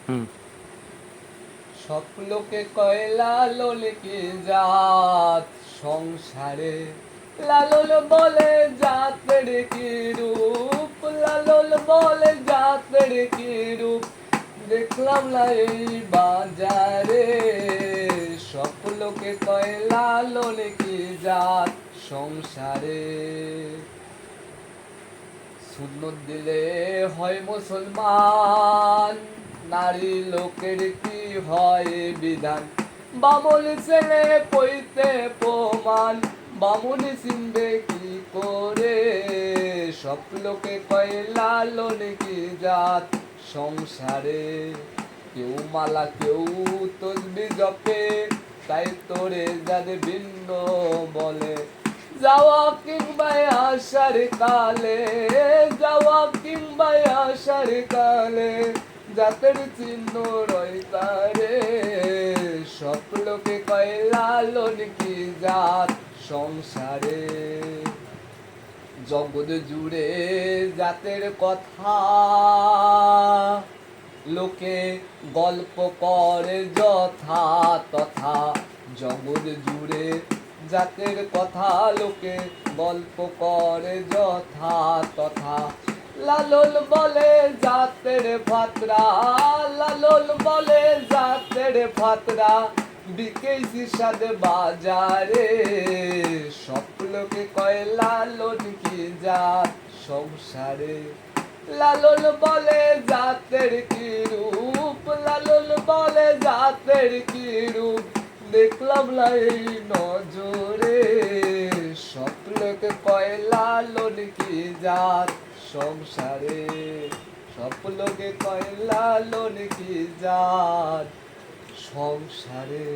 হুম। সব লোকে কয় লালন কি জাত সংসারে, লালন বলে জাতের কি রূপ, লালন বলে জাতের কি রূপ, দেখলাম না এই বাজারে। সব লোকে কয় লালন কি জাত সংসারে। সুন্নত দিলে হয় মুসলমান, নারী লোকের কি হয় বিধান, বামুন ছেলে পইতে প্রমাণ, বামুন চিনবে কি করে। সব লোকে কয় লালন কি জাত সংসারে, কেউ মালা কেউ তসবি জপে, তাই তোরে যাদের ভিন্ন বলে। যাওয়া কিংবা আসার কালে, যাওয়া কিংবা আসার কালে, জাতের চিহ্ন রয় তারে। সব লোকে কয় লালন কি জাত সংসারে। জগৎ জুড়ে জাতের কথা লোকে গল্প করে যথা তথা, জগৎ জুড়ে জাতের কথা লোকে গল্প করে যথা তথা। লালন বলে জাতের ফাতরা, লালন বলে জাতের ফাতরা, বিকেছি সাদে বাজারে। সব লোকে কয় লালন কি জাত সংসারে, লালন বলে জাতের কি রূপ, লালন বলে জাতের কি রূপ, দেখলাম না এই নজরে। সব লোকে কয় লালন কি জাত সংসারে, সব লোকে কয় লালন কি জাত সংসারে।